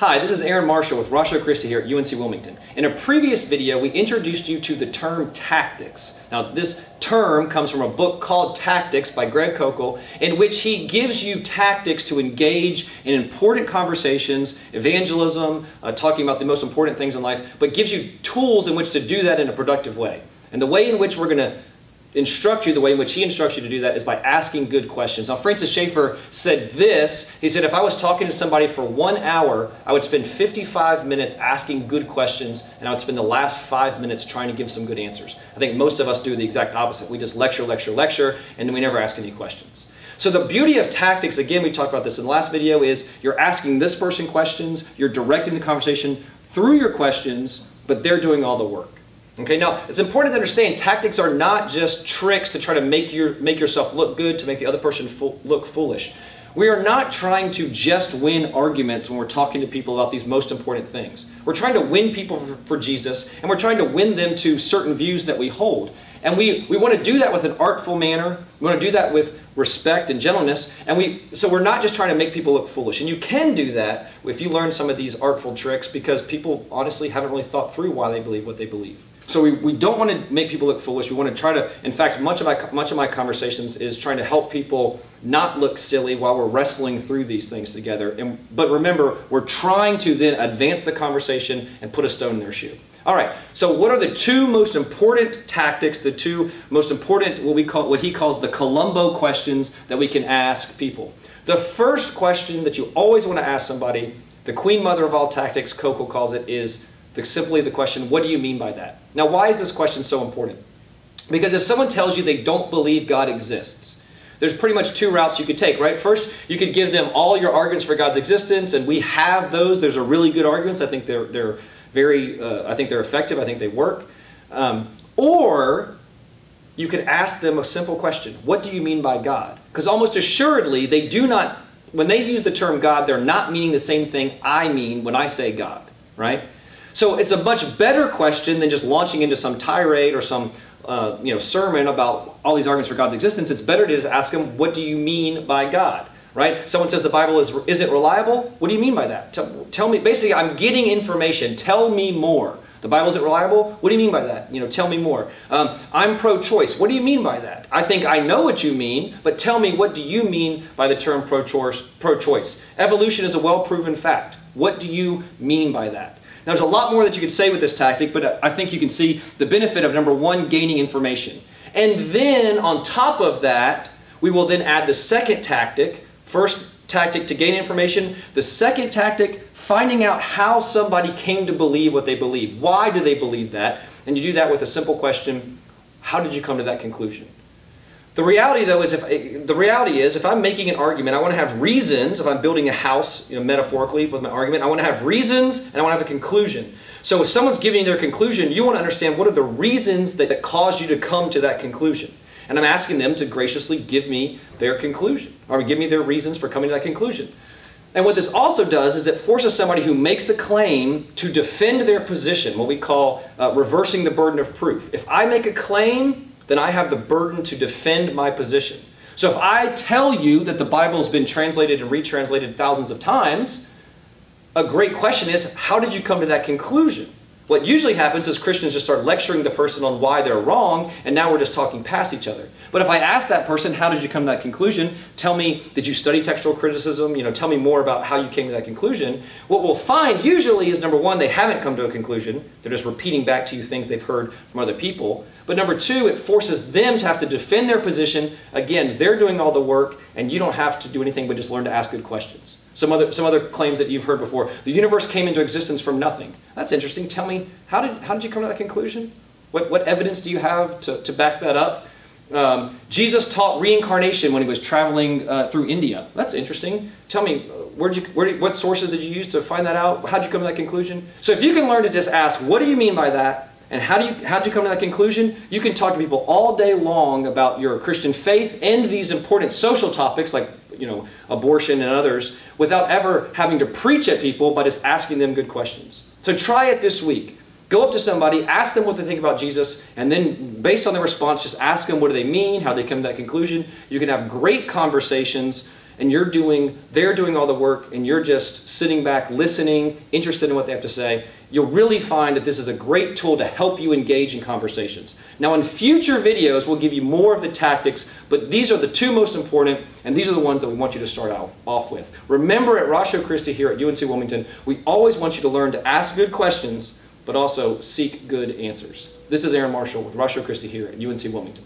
Hi, this is Aaron Marshall with Ratio Christi here at UNC Wilmington. In a previous video, we introduced you to the term tactics. Now, this term comes from a book called Tactics by Greg Koukl, in which he gives you tactics to engage in important conversations, evangelism, talking about the most important things in life, but gives you tools in which to do that in a productive way. And the way in which we're going to instruct you, the way in which he instructs you to do that is by asking good questions. Now, Francis Schaeffer said this. He said, if I was talking to somebody for 1 hour, I would spend 55 minutes asking good questions, and I would spend the last 5 minutes trying to give some good answers. I think most of us do the exact opposite. We just lecture, and then we never ask any questions. So the beauty of tactics, again, we talked about this in the last video, is you're asking this person questions, you're directing the conversation through your questions, but they're doing all the work. Okay, now it's important to understand tactics are not just tricks to try to make yourself look good, to make the other person look foolish. We are not trying to just win arguments when we're talking to people about these most important things. We're trying to win people for Jesus, and we're trying to win them to certain views that we hold. And we want to do that with an artful manner. We want to do that with respect and gentleness. And so we're not just trying to make people look foolish. And you can do that if you learn some of these artful tricks, because people honestly haven't really thought through why they believe what they believe. So we don't want to make people look foolish. We want to try to, in fact, much of my conversations is trying to help people not look silly while we're wrestling through these things together. But remember, we're trying to then advance the conversation and put a stone in their shoe. All right, so what are the two most important tactics, the two most important, what he calls the Columbo questions that we can ask people? The first question that you always want to ask somebody, the queen mother of all tactics, Koukl calls it, is simply the question, what do you mean by that? Now, why is this question so important? Because if someone tells you they don't believe God exists, there's pretty much two routes you could take, right? First, you could give them all your arguments for God's existence, and we have those. Those are really good arguments. I think they're effective. I think they work. Or you could ask them a simple question. What do you mean by God? Because almost assuredly, they do not, when they use the term God, they're not meaning the same thing I mean when I say God, right? So it's a much better question than just launching into some tirade or some sermon about all these arguments for God's existence. It's better to just ask them, what do you mean by God? Right? Someone says the Bible isn't reliable. What do you mean by that? Tell me. Basically, I'm getting information. Tell me more. The Bible isn't reliable? What do you mean by that? Tell me more. I'm pro-choice. What do you mean by that? I think I know what you mean, but tell me, what do you mean by the term pro-choice? Evolution is a well-proven fact. What do you mean by that? Now, there's a lot more that you could say with this tactic, but I think you can see the benefit of, number one, gaining information. And then, on top of that, we will then add the second tactic. First tactic, to gain information. The second tactic, finding out how somebody came to believe what they believe. Why do they believe that? And you do that with a simple question, how did you come to that conclusion? The reality, though, is if I'm making an argument, I want to have reasons. If I'm building a house, metaphorically with my argument, I want to have reasons and I want to have a conclusion. So if someone's giving their conclusion, you want to understand what are the reasons that caused you to come to that conclusion. And I'm asking them to graciously give me their conclusion, or give me their reasons for coming to that conclusion. And what this also does is it forces somebody who makes a claim to defend their position, what we call reversing the burden of proof. If I make a claim, then I have the burden to defend my position. So if I tell you that the Bible has been translated and retranslated thousands of times, a great question is, how did you come to that conclusion? What usually happens is Christians just start lecturing the person on why they're wrong, and now we're just talking past each other. But if I ask that person, how did you come to that conclusion? Tell me, did you study textual criticism? Tell me more about how you came to that conclusion. What we'll find usually is, number one, they haven't come to a conclusion. They're just repeating back to you things they've heard from other people. But number two, it forces them to have to defend their position. Again, they're doing all the work, and you don't have to do anything but just learn to ask good questions. Some other claims that you've heard before. The universe came into existence from nothing. That's interesting. Tell me, how did you come to that conclusion? What evidence do you have to back that up? Jesus taught reincarnation when he was traveling through India. That's interesting. Tell me, what sources did you use to find that out? How did you come to that conclusion? So if you can learn to just ask, what do you mean by that? And how did you come to that conclusion? You can talk to people all day long about your Christian faith and these important social topics like abortion and others, without ever having to preach at people, by just asking them good questions. So try it this week. Go up to somebody, ask them what they think about Jesus, and then based on their response, just ask them what do they mean, how they come to that conclusion. You can have great conversations and they're doing all the work, and you're just sitting back, listening, interested in what they have to say, you'll really find that this is a great tool to help you engage in conversations. Now, in future videos, we'll give you more of the tactics, but these are the two most important, and these are the ones that we want you to start off with. Remember, at Ratio Christi here at UNC Wilmington, we always want you to learn to ask good questions, but also seek good answers. This is Aaron Marshall with Ratio Christi here at UNC Wilmington.